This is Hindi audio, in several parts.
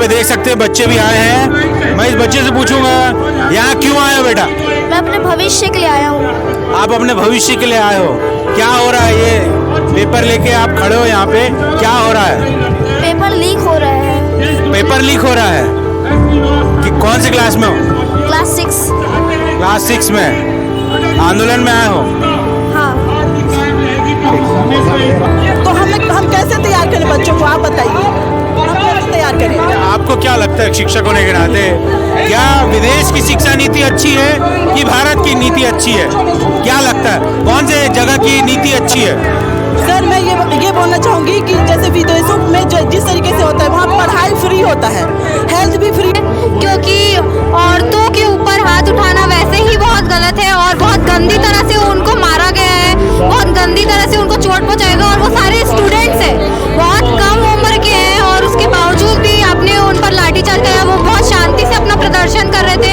पे देख सकते हैं बच्चे भी आए हैं। मैं इस बच्चे से पूछूंगा, यहाँ क्यों आए हो बेटा? मैं अपने भविष्य के लिए आया हूँ। आप अपने भविष्य के लिए आए हो। क्या हो रहा है? ये पेपर लेके आप खड़े हो यहाँ पे, क्या हो रहा है? पेपर लीक हो रहा है। पेपर लीक हो रहा है कि कौन से क्लास में हो? क्लास 6। क्लास 6 में आंदोलन में आए हो? हाँ। तो हम कैसे तैयार करें बच्चों को, आप बताइए, हम कैसे तैयार करें? आपको क्या लगता है शिक्षक होने के नाते, क्या विदेश की शिक्षा नीति अच्छी है कि भारत की नीति अच्छी है? क्या लगता है कौन से जगह की नीति अच्छी है? सर मैं ये बोलना चाहूँगी कि जैसे विदेशों में जिस तरीके से होता है वहाँ पढ़ाई फ्री होता है, हेल्थ भी फ्री। क्योंकि औरतों के ऊपर हाथ उठाना वैसे ही बहुत गलत है और बहुत गंदी तरह से उनको मारा गया है, बहुत गंदी तरह से उनको चोट पहुँचाएगा। और वो सारे स्टूडेंट्स हैं, बहुत कम उम्र के हैं और उसके बावजूद भी आपने उन पर लाठीचार्ज किया। वो बहुत शांति से अपना प्रदर्शन कर रहे थे।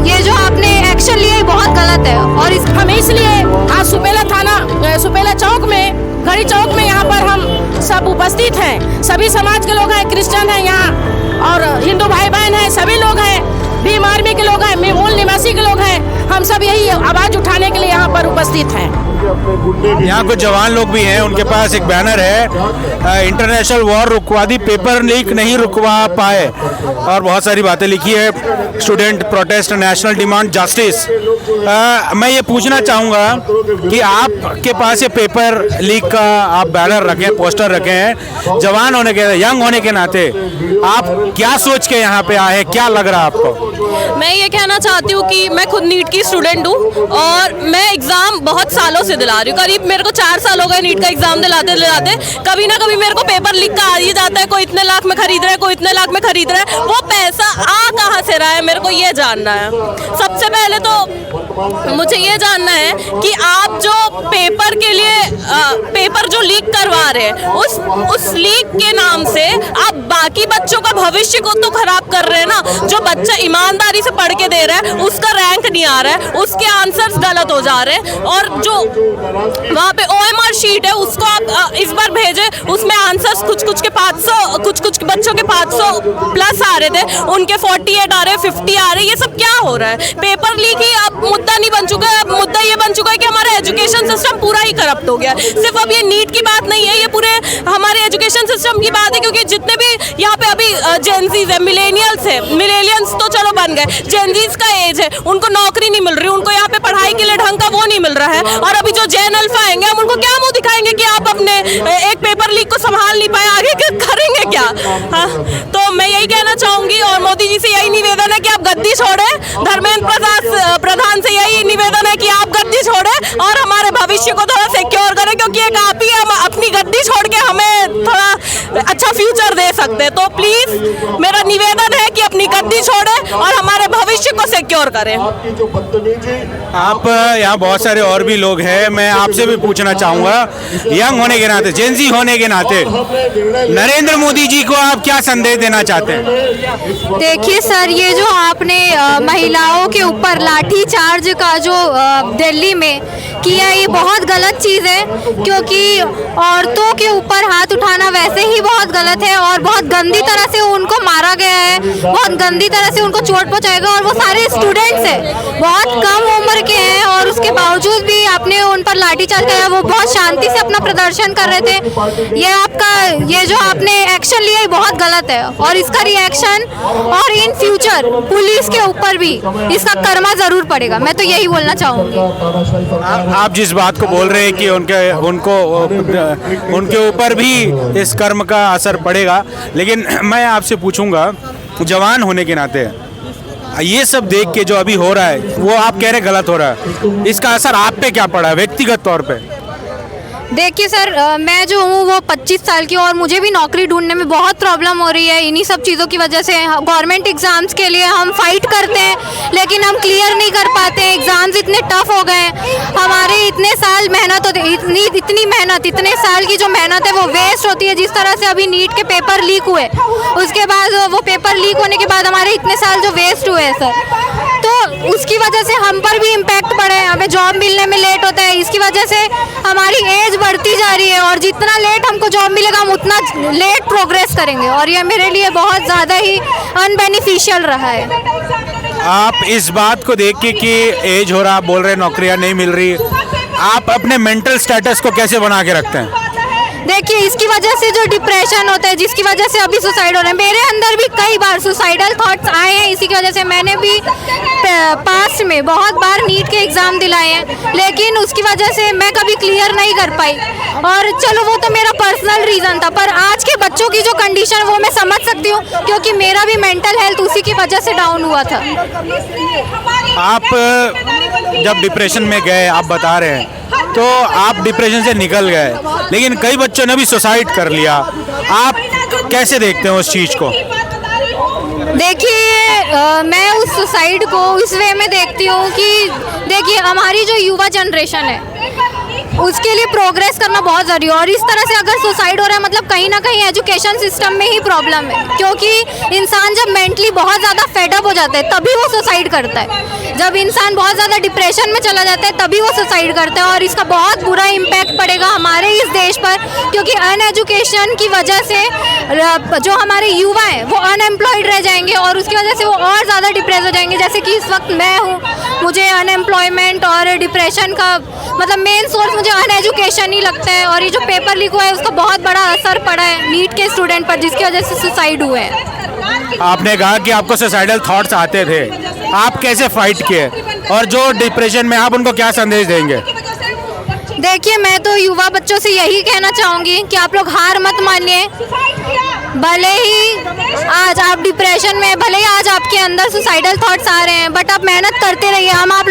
ये जो आपने एक्शन लिया है बहुत गलत है। और हमें इसलिए आज सुपेला चौक में, घड़ी चौक में यहाँ पर हम सब उपस्थित हैं। सभी समाज के लोग हैं, क्रिश्चियन हैं यहाँ और हिंदू भाई बहन हैं, सभी लोग हैं, भीम आर्मी के लोग हैं, मूल निवासी के लोग हैं। हम सब यही आवाज उठाने के लिए यहाँ पर उपस्थित हैं। यहाँ कुछ जवान लोग भी हैं, उनके पास एक बैनर है, इंटरनेशनल वॉर रुकवा दी, पेपर लीक नहीं रुकवा पाए, और बहुत सारी बातें लिखी है। Student protest, national demand justice. मैं ये पूछना चाहूँगा कि आपके पास ये पेपर लीक का आप बैनर रखे हैं, पोस्टर रखे हैं, जवान होने के, यंग होने के नाते आप क्या सोच के यहाँ पे आए हैं? क्या लग रहा है आपको? मैं ये कहना चाहती हूँ कि मैं खुद नीट की स्टूडेंट हूँ और मैं एग्ज़ाम बहुत सालों से दिला रही हूँ। करीब मेरे को 4 साल हो गए नीट का एग्ज़ाम दिलाते दिलाते। कभी ना कभी मेरे को पेपर लीक का आ ही जाता है। कोई इतने लाख में खरीद रहा है, कोई इतने लाख में खरीद रहा है। वो पैसा आ कहाँ से रहा है, मेरे को ये जानना है। सबसे पहले तो मुझे ये जानना है कि आप जो पेपर के लिए पेपर जो लीक करवा रहे हैं, उस लीक के नाम से आप बाकी बच्चों का भविष्य को तो खराब कर रहे हैं ना। जो बच्चा ईमानदारी से पढ़ के दे रहा है उसका रैंक नहीं आ रहा है, उसके आंसर्स गलत हो जा रहे हैं। और जो वहाँ पे OMR शीट है उसको आप इस बार भेजे, उसमें आंसर्स कुछ के 500, कुछ बच्चों के 500 प्लस आ रहे थे, उनके 48 आ रहे, 50 आ रहे। ये सब क्या हो रहा है? पेपर लीक ही अब मुद्दा नहीं बन चुका है। अब मुद्दा ये बन चुका है कि हमारा एजुकेशन सिस्टम पूरा ही करप्ट हो गया। सिर्फ अब ये नीट की बात नहीं है, ये पूरे हमारे एजुकेशन सिस्टम की बात है। क्योंकि जितने भी यहाँ पे अभी जेनजीज है, मिलेनियल्स है, मिलेनियल्स तो चलो बन गए, जेनजीज का एज है, उनको नौकरी नहीं मिल रही, उनको यहाँ पे पढ़ाई के लिए ढंग का वो नहीं मिल रहा है। और अभी जो जेन अल्फा आएंगे, हम उनको क्या मुंह दिखाएंगे कि आप अपने एक पेपर लीक को संभाल नहीं पाए, आगे करेंगे क्या? हाँ, तो मैं यही कहना चाहूंगी और मोदी जी से यही निवेदन है कि आप गद्दी छोड़े। धर्मेंद्र प्रधान से यही निवेदन है कि आप गद्दी छोड़े और हमारे भविष्य को थोड़ा सिक्योर करें, क्योंकि एक आप ही हम अपनी गद्दी छोड़ के हमें थोड़ा अच्छा फ्यूचर दे सकते हैं। तो प्लीज मेरा निवेदन है कि अपनी गद्दी छोड़े और हमारे भविष्य को सिक्योर करें। आप यहाँ बहुत सारे और भी लोग हैं, मैं आपसे भी पूछना चाहूँगा, यंग होने के नाते, जेनजी होने के नाते नरेंद्र मोदी जी को आप क्या संदेश देना चाहते हैं? देखिए सर, ये जो आपने महिलाओं के ऊपर लाठी चार्ज का जो दिल्ली में किया, ये बहुत गलत चीज़ है। क्योंकि औरतों के ऊपर हाथ उठाना वैसे ही बहुत गलत है और बहुत गंदी तरह से उनको मारा गया है, बहुत गंदी तरह से उनको चोट पहुँचाएगा। और वो सारे स्टूडेंट्स हैं, बहुत कम उम्र के हैं और उसके बावजूद भी आपने उन पर लाठीचार्ज किया। वो बहुत शांति से अपना प्रदर्शन कर रहे थे। ये जो आपने एक्शन लिया है बहुत गलत है और इसका रिएक्शन और इन फ्यूचर पुलिस के ऊपर भी इसका कर्मा जरूर पड़ेगा। मैं तो यही बोलना चाहूँगी। आप जिस बात को बोल रहे हैं कि उनके ऊपर भी इस कर्म का असर पड़ेगा, लेकिन मैं आपसे पूछूंगा, जवान होने के नाते ये सब देख के जो अभी हो रहा है वो आप कह रहे गलत हो रहा है, इसका असर आप पे क्या पड़ा है व्यक्तिगत तौर पे? देखिए सर, मैं जो हूँ वो 25 साल की और मुझे भी नौकरी ढूंढने में बहुत प्रॉब्लम हो रही है इन्हीं सब चीज़ों की वजह से। गवर्नमेंट एग्ज़ाम्स के लिए हम फाइट करते हैं लेकिन हम क्लियर नहीं कर पाते हैं। एग्ज़ाम्स इतने टफ हो गए हैं, हमारे इतने साल मेहनत होती है, इतनी मेहनत, इतने साल की जो मेहनत है वो वेस्ट होती है। जिस तरह से अभी नीट के पेपर लीक हुए, उसके बाद वो पेपर लीक होने के बाद हमारे इतने साल जो वेस्ट हुए हैं सर, तो उसकी वजह से हम पर भी इम्पैक्ट पड़ा है, हमें जॉब मिलने में लेट होता है, इसकी वजह से हमारी एज बढ़ती जा रही है और जितना लेट हमको जॉब मिलेगा हम उतना लेट प्रोग्रेस करेंगे और ये मेरे लिए बहुत ज़्यादा ही अनबेनिफिशियल रहा है। आप इस बात को देख के कि एज हो रहा, बोल रहे नौकरियां नहीं मिल रही, आप अपने मेंटल स्टेटस को कैसे बना के रखते हैं? देखिए, इसकी वजह से जो डिप्रेशन होता है, जिसकी वजह से अभी सुसाइड हो रहा है, मेरे अंदर भी कई बार सुसाइडल थॉट्स आए हैं। इसी की वजह से मैंने भी पास्ट में बहुत बार नीट के एग्ज़ाम दिलाए हैं, लेकिन उसकी वजह से मैं कभी क्लियर नहीं कर पाई। और चलो वो तो मेरा पर्सनल रीज़न था, पर आज के बच्चों की जो कंडीशन वो मैं समझ सकती हूँ, क्योंकि मेरा भी मेंटल हेल्थ उसी की वजह से डाउन हुआ था। आप जब डिप्रेशन में गए, आप बता रहे हैं, तो आप डिप्रेशन से निकल गए, लेकिन कई बच्चों ने भी सुसाइड कर लिया। आप कैसे देखते हैं उस चीज़ को? देखिए, मैं उस सुसाइड को इस वे में देखती हूँ कि देखिए, हमारी जो युवा जनरेशन है उसके लिए प्रोग्रेस करना बहुत ज़रूरी है और इस तरह से अगर सुसाइड हो रहा है मतलब कहीं ना कहीं एजुकेशन सिस्टम में ही प्रॉब्लम है, क्योंकि इंसान जब मेंटली बहुत ज़्यादा फेडअप हो जाता है तभी वो सुसाइड करता है। जब इंसान बहुत ज़्यादा डिप्रेशन में चला जाता है तभी वो सुसाइड करता है और इसका बहुत बुरा इम्पैक्ट पड़ेगा हमारे इस देश पर, क्योंकि अनएजुकेशन की वजह से जो हमारे युवा हैं वो अनएम्प्लॉयड रह जाएंगे और उसकी वजह से वो और ज़्यादा डिप्रेस हो जाएंगे। जैसे कि इस वक्त मैं हूँ, मुझे अनएम्प्लॉयमेंट और डिप्रेशन का मतलब मेन सोर्स मुझे अनएजुकेशन ही लगता है और ये जो पेपर लीक हुआ है उसका बहुत बड़ा असर पड़ा है नीट के स्टूडेंट पर, जिसकी वजह से सुसाइड हुए हैं। आपने कहा कि आपको सुसाइडल थॉट्स आते थे, आप कैसे फाइट किए और जो डिप्रेशन में, आप उनको क्या संदेश देंगे? देखिए, मैं तो युवा बच्चों से यही कहना चाहूँगी कि आप लोग हार मत मानिए। भले ही आज आप डिप्रेशन में, भले ही आज आपके अंदर सुसाइडल थॉट्स आ रहे हैं, बट आप मेहनत करते रहिए। हम आप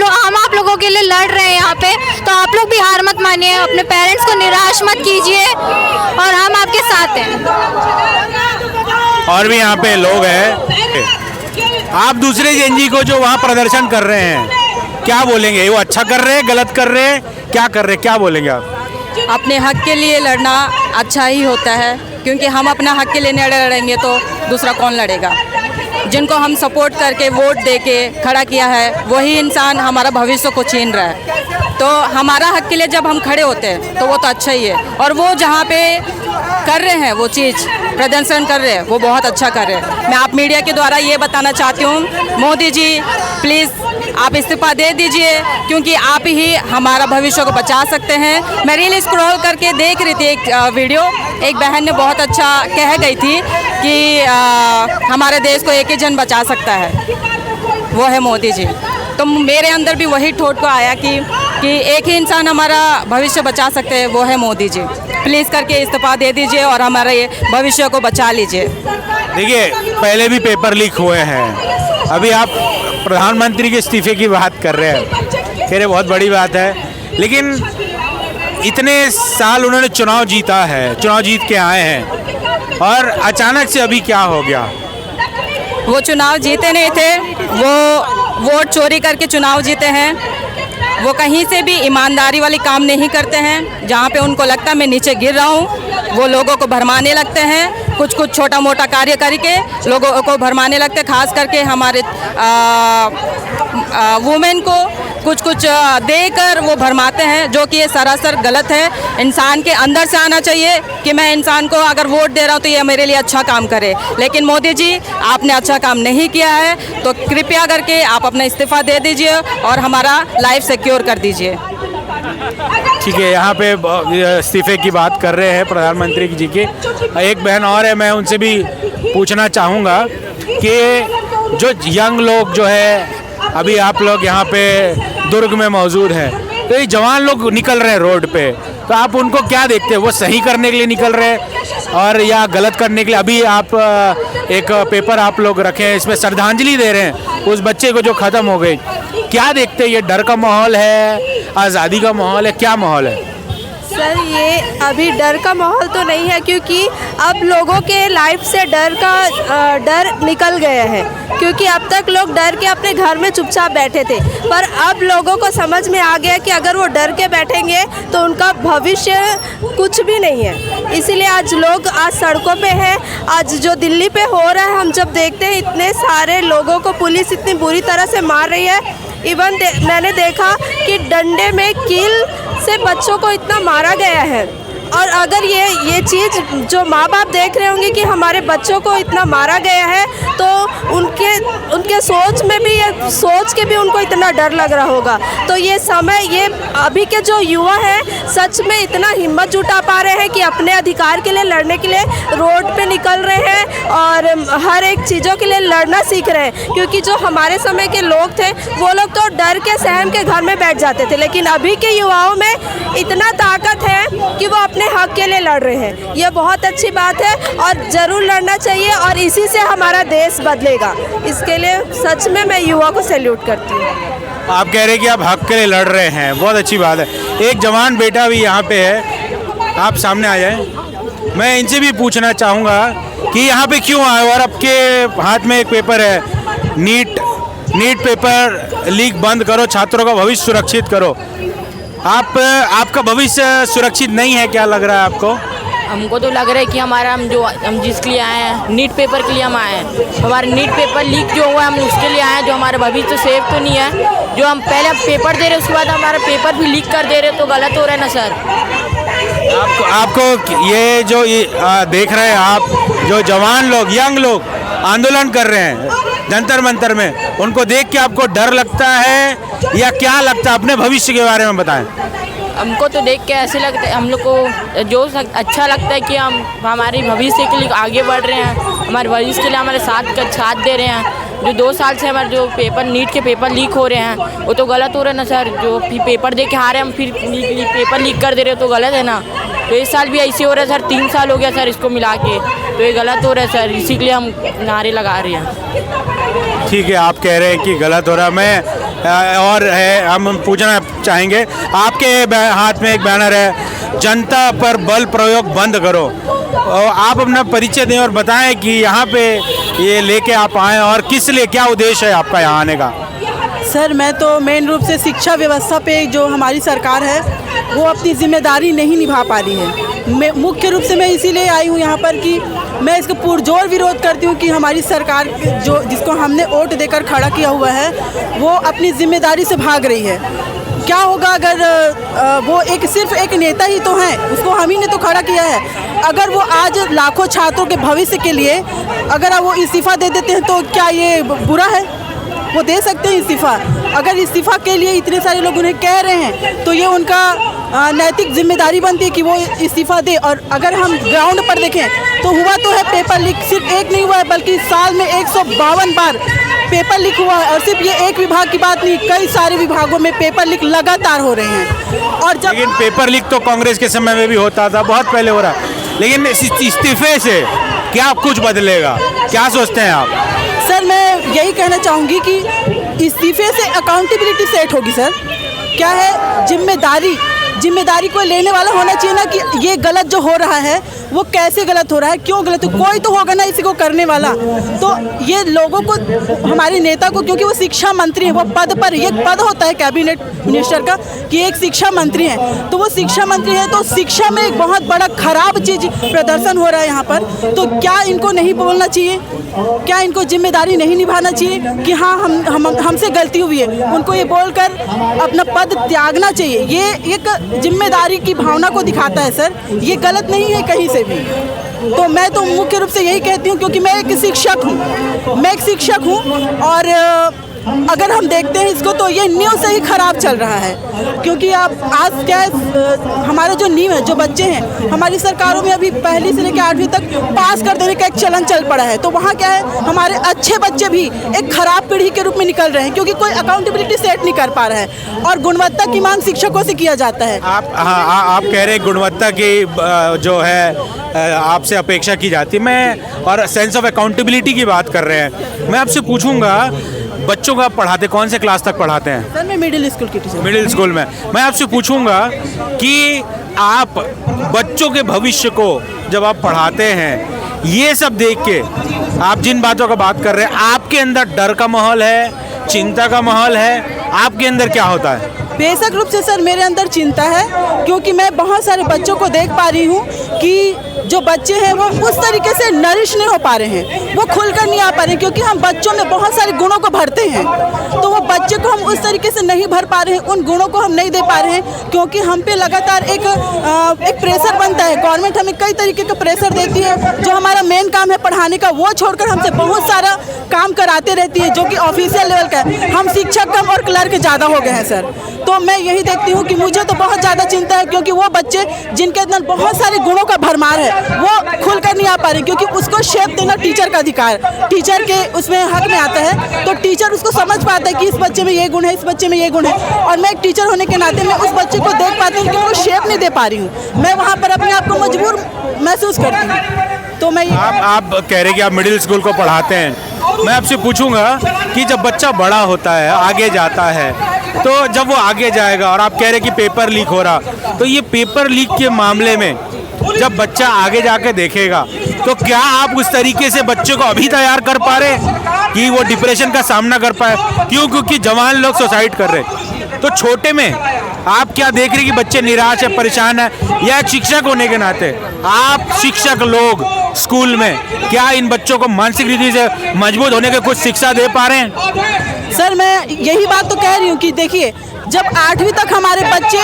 लोगों के लिए लड़ रहे हैं यहाँ पे, तो आप लोग भी हार मत मानिए, अपने पेरेंट्स को निराश मत कीजिए और हम आपके साथ हैं। और भी यहाँ पे लोग हैं, आप दूसरे जेएनजी को जो वहाँ प्रदर्शन कर रहे हैं क्या बोलेंगे? वो अच्छा कर रहे हैं, गलत कर रहे हैं, क्या कर रहे हैं, क्या बोलेंगे आप? अपने हक के लिए लड़ना अच्छा ही होता है, क्योंकि हम अपना हक के लिए नहीं लड़ेंगे तो दूसरा कौन लड़ेगा? जिनको हम सपोर्ट करके वोट दे के खड़ा किया है वही इंसान हमारा भविष्य को छीन रहा है। तो हमारा हक के लिए जब हम खड़े होते हैं तो वो तो अच्छा ही है, और वो जहाँ पे कर रहे हैं वो चीज़ प्रदर्शन कर रहे हैं वो बहुत अच्छा कर रहे हैं। मैं आप मीडिया के द्वारा ये बताना चाहती हूँ, मोदी जी प्लीज़ आप इस्तीफ़ा दे दीजिए, क्योंकि आप ही हमारा भविष्य को बचा सकते हैं। मैं रील स्क्रॉल करके देख रही थी एक वीडियो, एक बहन ने बहुत अच्छा कह गई थी कि हमारे देश को एक ही जन बचा सकता है, वो है मोदी जी। तो मेरे अंदर भी वही ठोट को आया कि एक ही इंसान हमारा भविष्य बचा सकते हैं, वो है मोदी जी। प्लीज़ करके इस्तीफ़ा दे दीजिए और हमारे भविष्य को बचा लीजिए। देखिए, पहले भी पेपर लीक हुए हैं, अभी आप प्रधानमंत्री के इस्तीफे की बात कर रहे हैं, खैर बहुत बड़ी बात है, लेकिन इतने साल उन्होंने चुनाव जीता है, चुनाव जीत के आए हैं और अचानक से अभी क्या हो गया? वो चुनाव जीते नहीं थे, वो वोट चोरी करके चुनाव जीते हैं। वो कहीं से भी ईमानदारी वाली काम नहीं करते हैं। जहाँ पे उनको लगता है मैं नीचे गिर रहा हूँ, वो लोगों को भरमाने लगते हैं, कुछ छोटा मोटा कार्य करके लोगों को भरमाने लगते हैं। खास करके हमारे वुमेन को कुछ देकर वो भरमाते हैं, जो कि ये सरासर गलत है। इंसान के अंदर से आना चाहिए कि मैं इंसान को अगर वोट दे रहा हूँ तो ये मेरे लिए अच्छा काम करे, लेकिन मोदी जी आपने अच्छा काम नहीं किया है, तो कृपया करके आप अपना इस्तीफ़ा दे दीजिए और हमारा लाइफ सिक्योर कर दीजिए। ठीक है, यहाँ पे इस्तीफे की बात कर रहे हैं प्रधानमंत्री जी की। एक बहन और है, मैं उनसे भी पूछना चाहूँगा कि जो यंग लोग जो है, अभी आप लोग यहाँ पे दुर्ग में मौजूद हैं, तो ये जवान लोग निकल रहे हैं रोड पे, तो आप उनको क्या देखते हैं? वो सही करने के लिए निकल रहे हैं और या गलत करने के लिए? अभी आप एक पेपर आप लोग रखे हैं, इसमें श्रद्धांजलि दे रहे हैं उस बच्चे को जो ख़त्म हो गई, क्या देखते हैं? ये डर का माहौल है, आज़ादी का माहौल है, क्या माहौल है? सर, ये अभी डर का माहौल तो नहीं है, क्योंकि अब लोगों के लाइफ से डर निकल गया है, क्योंकि अब तक लोग डर के अपने घर में चुपचाप बैठे थे, पर अब लोगों को समझ में आ गया कि अगर वो डर के बैठेंगे तो उनका भविष्य कुछ भी नहीं है। इसीलिए आज लोग आज सड़कों पे हैं। आज जो दिल्ली पे हो रहा है, हम जब देखते हैं इतने सारे लोगों को पुलिस इतनी बुरी तरह से मार रही है। इवन मैंने देखा कि डंडे में कील से बच्चों को इतना मारा गया है। और अगर ये चीज़ जो माँ बाप देख रहे होंगे कि हमारे बच्चों को इतना मारा गया है, तो उनके सोच में भी, ये सोच के भी उनको इतना डर लग रहा होगा। तो ये समय, ये अभी के जो युवा हैं सच में इतना हिम्मत जुटा पा रहे हैं कि अपने अधिकार के लिए लड़ने के लिए रोड पे निकल रहे हैं और हर एक चीज़ों के लिए लड़ना सीख रहे हैं। क्योंकि जो हमारे समय के लोग थे वो लोग तो डर के सहम के घर में बैठ जाते थे, लेकिन अभी के युवाओं में इतना ताकत है कि वो अपने हक के लिए लड़ रहे हैं। ये बहुत अच्छी बात है और ज़रूर लड़ना चाहिए और इसी से हमारा देश बदलेगा। इसके लिए सच में मैं युवा को सैल्यूट करती हूँ। आप कह रहे हैं कि आप हक के लिए लड़ रहे हैं, बहुत अच्छी बात है। एक जवान बेटा भी यहाँ पे है, आप सामने आ जाएं। मैं इनसे भी पूछना चाहूँगा कि यहाँ पे क्यों आए और आपके हाथ में एक पेपर है, नीट पेपर लीक बंद करो, छात्रों का भविष्य सुरक्षित करो। आपका भविष्य सुरक्षित नहीं है, क्या लग रहा है आपको? हमको तो लग रहा है कि हम जिसके लिए आए हैं, नीट पेपर के लिए हम आए हैं। हमारा नीट पेपर लीक जो हुआ है, हम उसके लिए आए हैं। जो हमारा भविष्य तो सेफ तो नहीं है। जो हम पहले पेपर दे रहे हैं उसके बाद हमारा पेपर भी लीक कर दे रहे, तो गलत हो रहा है ना सर। आपको ये जो देख रहे हैं आप, जो जवान लोग, यंग लोग आंदोलन कर रहे हैं जंतर मंतर में, उनको देख के आपको डर लगता है या क्या लगता है? अपने भविष्य के बारे में बताएं। हमको तो देख के ऐसे लगता है, हम लोग को जो अच्छा लगता है कि हम हमारे भविष्य के लिए आगे बढ़ रहे हैं, हमारे भविष्य के लिए हमारे साथ दे रहे हैं। जो 2 साल से हमारे जो पेपर, नीट के पेपर लीक हो रहे हैं, वो तो गलत हो रहा है ना सर। जो पेपर दे के हारे हम फिर पेपर लीक कर दे रहे हो तो गलत है ना। तो इस साल भी ऐसे हो रहा है सर, 3 साल हो गया सर इसको मिला के, तो ये गलत हो रहा है सर। इसी के लिए हम नारे लगा रहे हैं। ठीक है, आप कह रहे हैं कि गलत हो रहा है। मैं और है, हम पूछना चाहेंगे, आपके हाथ में एक बैनर है, जनता पर बल प्रयोग बंद करो। और आप अपना परिचय दें और बताएं कि यहाँ पे ये लेके आप आए और किस लिए, क्या उद्देश्य है आपका यहाँ आने का? सर, मैं तो मेन रूप से शिक्षा व्यवस्था पे जो हमारी सरकार है वो अपनी जिम्मेदारी नहीं निभा पा रही है। मैं मुख्य रूप से मैं इसीलिए आई हूँ यहाँ पर कि मैं इसका पुरजोर विरोध करती हूँ कि हमारी सरकार जिसको हमने वोट देकर खड़ा किया हुआ है वो अपनी जिम्मेदारी से भाग रही है। क्या होगा अगर वो सिर्फ एक नेता ही तो हैं, उसको हम ही ने तो खड़ा किया है। अगर वो आज लाखों छात्रों के भविष्य के लिए अगर वो इस्तीफ़ा दे देते हैं तो क्या ये बुरा है? वो दे सकते हैं इस्तीफ़ा। अगर इस्तीफ़ा के लिए इतने सारे लोग उन्हें कह रहे हैं तो ये उनका नैतिक जिम्मेदारी बनती है कि वो इस्तीफ़ा दे। और अगर हम ग्राउंड पर देखें तो हुआ तो है पेपर लीक, सिर्फ एक नहीं हुआ है बल्कि साल में 152 बार पेपर लीक हुआ है। और सिर्फ ये एक विभाग की बात नहीं, कई सारे विभागों में पेपर लीक लगातार हो रहे हैं। और लेकिन पेपर लीक तो कांग्रेस के समय में भी होता था, बहुत पहले हो रहा है। लेकिन इस इस्तीफे से क्या कुछ बदलेगा, क्या सोचते हैं आप? सर, मैं यही कहना चाहूँगी कि इस्तीफे से अकाउंटेबिलिटी सेट होगी। सर, क्या है, जिम्मेदारी को लेने वाला होना चाहिए ना कि ये गलत जो हो रहा है वो कैसे गलत हो रहा है, क्यों गलत हो, कोई तो होगा ना इसी को करने वाला। तो ये लोगों को, हमारे नेता को, क्योंकि वो शिक्षा मंत्री है, वो पद पर, ये पद होता है कैबिनेट मिनिस्टर का कि एक शिक्षा मंत्री है, तो वो शिक्षा मंत्री है, तो शिक्षा में एक बहुत बड़ा खराब चीज़ प्रदर्शन हो रहा है यहाँ पर। तो क्या इनको नहीं बोलना चाहिए? क्या इनको जिम्मेदारी नहीं निभाना चाहिए कि हाँ हमसे गलती हुई है? उनको ये बोलकर अपना पद त्यागना चाहिए। ये एक जिम्मेदारी की भावना को दिखाता है सर, ये गलत नहीं है कहीं से भी। तो मैं तो मुख्य रूप से यही कहती हूँ, क्योंकि मैं एक शिक्षक हूँ और अगर हम देखते हैं इसको तो ये नींव से ही खराब चल रहा है। क्योंकि आप आज क्या है, हमारे जो नींव है, जो बच्चे हैं, हमारी सरकारों में अभी पहली से लेकर 8वीं तक पास कर देने का एक चलन चल पड़ा है। तो वहाँ क्या है, हमारे अच्छे बच्चे भी एक खराब पीढ़ी के रूप में निकल रहे हैं, क्योंकि कोई अकाउंटेबिलिटी सेट नहीं कर पा रहा है। और गुणवत्ता की मांग शिक्षकों से किया जाता है। आप कह रहे हैं गुणवत्ता की जो है आपसे अपेक्षा की जाती है, मैं और सेंस ऑफ अकाउंटेबिलिटी की बात कर रहे हैं। मैं आपसे पूछूंगा, बच्चों का पढ़ाते, कौन से क्लास तक पढ़ाते हैं? सर, मैं मिडिल स्कूल की टीचर। मिडिल स्कूल में। मैं आपसे पूछूंगा कि आप बच्चों के भविष्य को जब आप पढ़ाते हैं, ये सब देख के आप जिन बातों का बात कर रहे हैं, आपके अंदर डर का माहौल है, चिंता का माहौल है, आपके अंदर क्या होता है? बेशक रूप से सर मेरे अंदर चिंता है, क्योंकि मैं बहुत सारे बच्चों को देख पा रही हूँ कि जो बच्चे हैं वो उस तरीके से नरिश नहीं हो पा रहे हैं, वो खुलकर नहीं आ पा रहे हैं, क्योंकि हम बच्चों में बहुत सारे गुणों को भरते हैं, तो वो बच्चे को हम उस तरीके से नहीं भर पा रहे हैं, उन गुणों को हम नहीं दे पा रहे हैं, क्योंकि हम पे लगातार एक प्रेशर बनता है। गवर्नमेंट हमें कई तरीके का प्रेशर देती है, जो हमारा मेन काम है पढ़ाने का वो छोड़कर हमसे बहुत सारा काम कराते रहती है, जो कि ऑफिशियल लेवल का है। हम शिक्षक कम और क्लर्क ज़्यादा हो गए हैं सर। तो मैं यही देखती हूँ कि मुझे तो बहुत ज़्यादा चिंता है, क्योंकि वो बच्चे जिनके अंदर बहुत सारे गुणों का भरमार है वो खुलकर नहीं आ पा रहे, क्योंकि उसको शेप देना टीचर का अधिकार, टीचर के उसमें हक में आता है। तो टीचर उसको समझ पाता है कि इस बच्चे में ये गुण है, इस बच्चे में ये गुण है, और मैं एक टीचर होने के नाते मैं उस बच्चे को देख पाती हूँ कि वो शेप नहीं दे पा रही हूँ। मैं वहाँ पर अपने आप को मजबूर महसूस करती हूँ। तो मैं आप कह रहे हैं कि आप मिडिल स्कूल को पढ़ाते हैं, मैं आपसे पूछूंगा कि जब बच्चा बड़ा होता है, आगे जाता है, तो जब वो आगे जाएगा और आप कह रहे हैं कि पेपर लीक हो रहा, तो ये पेपर लीक के मामले में जब बच्चा आगे जाके देखेगा तो क्या आप उस तरीके से बच्चे को अभी तैयार कर पा रहे हैं कि वो डिप्रेशन का सामना कर पाए? क्यों? क्योंकि जवान लोग सुसाइड कर रहे हैं। तो छोटे में आप क्या देख रहे हैं कि बच्चे निराश है, परेशान है, या एक शिक्षक होने के नाते आप शिक्षक लोग स्कूल में क्या इन बच्चों को मानसिक रीति से मजबूत होने के कुछ शिक्षा दे पा रहे हैं? सर मैं यही बात तो कह रही हूँ कि देखिए, जब 8वीं तक हमारे बच्चे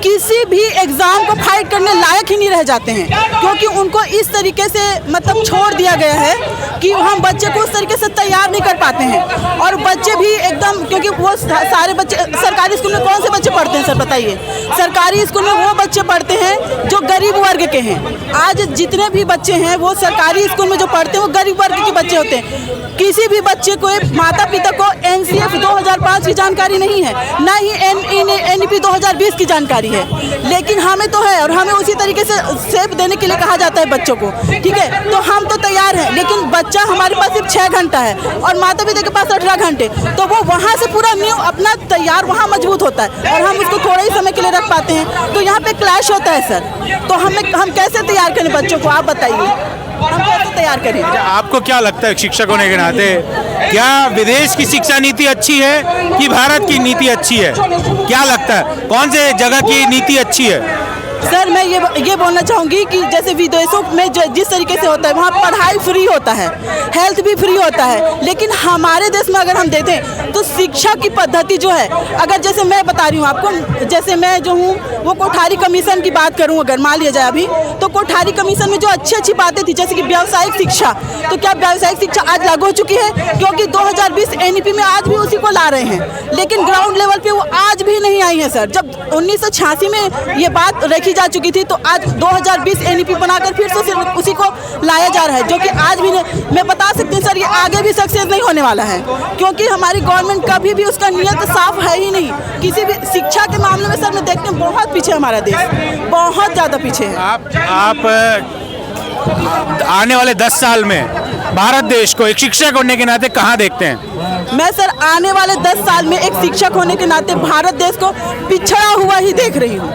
किसी भी एग्ज़ाम को फाइट करने लायक ही नहीं रह जाते हैं, क्योंकि उनको इस तरीके से मतलब छोड़ दिया गया है कि हम बच्चे को उस तरीके से तैयार नहीं कर पाते हैं। और बच्चे भी एकदम, क्योंकि वो सारे बच्चे सरकारी स्कूल में कौन से बच्चे पढ़ते हैं सर बताइए? सरकारी स्कूल में वो बच्चे पढ़ते हैं जो गरीब वर्ग के हैं। आज जितने भी बच्चे हैं वो सरकारी स्कूल में जो पढ़ते हैं वो गरीब वर्ग के बच्चे होते हैं। किसी भी बच्चे को, माता पिता को NCF 2005 की जानकारी नहीं है, ना ही NEP 2020 की जानकारी है, लेकिन हमें तो है और हमें उसी तरीके से सेप देने के लिए कहा जाता है बच्चों को। ठीक है, तो हम तो तैयार हैं, लेकिन बच्चा हमारे पास सिर्फ 6 घंटा है और माता पिता के पास 18 घंटे, तो वो वहाँ से पूरा न्यू अपना तैयार वहाँ मजबूत होता है और हम उसको थोड़ा ही समय के लिए रख पाते हैं, तो यहाँ पे क्लैश होता है सर। तो हम कैसे तैयार करें बच्चों को, आप बताइए, हम कैसे तैयार करें? आपको क्या लगता है शिक्षक होने के नाते, क्या विदेश की शिक्षा नीति अच्छी है कि भारत की नीति अच्छी है? क्या लगता है कौन से जगह की नीति अच्छी है? सर मैं ये बोलना चाहूँगी कि जैसे विदेशों में जिस तरीके से होता है वहाँ पढ़ाई फ्री होता है, हेल्थ भी फ्री होता है, लेकिन हमारे देश में अगर हम देखें तो शिक्षा की पद्धति जो है, अगर जैसे मैं बता रही हूँ आपको, जैसे मैं जो हूँ वो कोठारी कमीशन की बात करूँ, अगर मान लिया जाए अभी, तो कोठारी कमीशन में जो अच्छी अच्छी बातें थी जैसे कि व्यावसायिक शिक्षा, तो क्या व्यावसायिक शिक्षा आज लागू हो चुकी है? क्योंकि 2020 NEP में आज भी उसी को ला रहे हैं, लेकिन ग्राउंड लेवल पे वो आज भी नहीं आई है सर। जब 1986 में ये बात रखी जा चुकी थी, तो आज 2020 NEP बनाकर फिर से सिर्फ उसी को लाया जा रहा है, जो कि आज भी मैं बता सकती हूँ सर, ये आगे भी सक्सेस नहीं होने वाला है, क्योंकि हमारी गवर्नमेंट कभी भी उसका नियत साफ है ही नहीं। किसी भी शिक्षा के मामले में सर मैं देखती हूँ बहुत पीछे हमारा देश, बहुत ज़्यादा पीछे है। आप आने वाले 10 साल में भारत देश को एक शिक्षक होने के नाते कहाँ देखते हैं? मैं सर आने वाले 10 साल में एक शिक्षक होने के नाते भारत देश को पिछड़ा हुआ ही देख रही हूँ,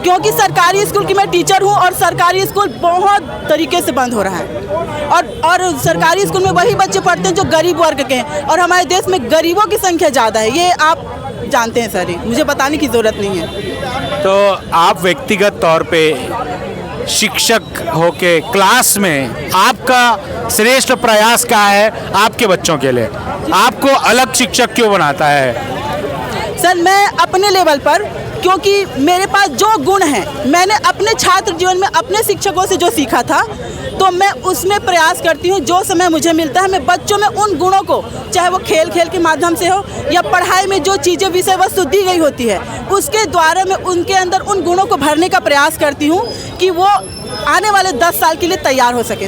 क्योंकि सरकारी स्कूल की मैं टीचर हूँ और सरकारी स्कूल बहुत तरीके से बंद हो रहा है, और सरकारी स्कूल में वही बच्चे पढ़ते हैं जो गरीब वर्ग के हैं, और हमारे देश में गरीबों की संख्या ज़्यादा है, ये आप जानते हैं सर, मुझे बताने की ज़रूरत नहीं है। तो आप व्यक्तिगत तौर पे शिक्षक होके क्लास में आपका श्रेष्ठ प्रयास क्या है आपके बच्चों के लिए? आपको अलग शिक्षक क्यों बनाता है? सर मैं अपने लेवल पर, क्योंकि मेरे पास जो गुण हैं मैंने अपने छात्र जीवन में अपने शिक्षकों से जो सीखा था, तो मैं उसमें प्रयास करती हूँ, जो समय मुझे मिलता है मैं बच्चों में उन गुणों को, चाहे वो खेल खेल के माध्यम से हो या पढ़ाई में जो चीज़ें विषय वस्तु दी गई होती है उसके द्वारा मैं उनके अंदर उन गुणों को भरने का प्रयास करती हूँ कि वो आने वाले 10 साल के लिए तैयार हो सके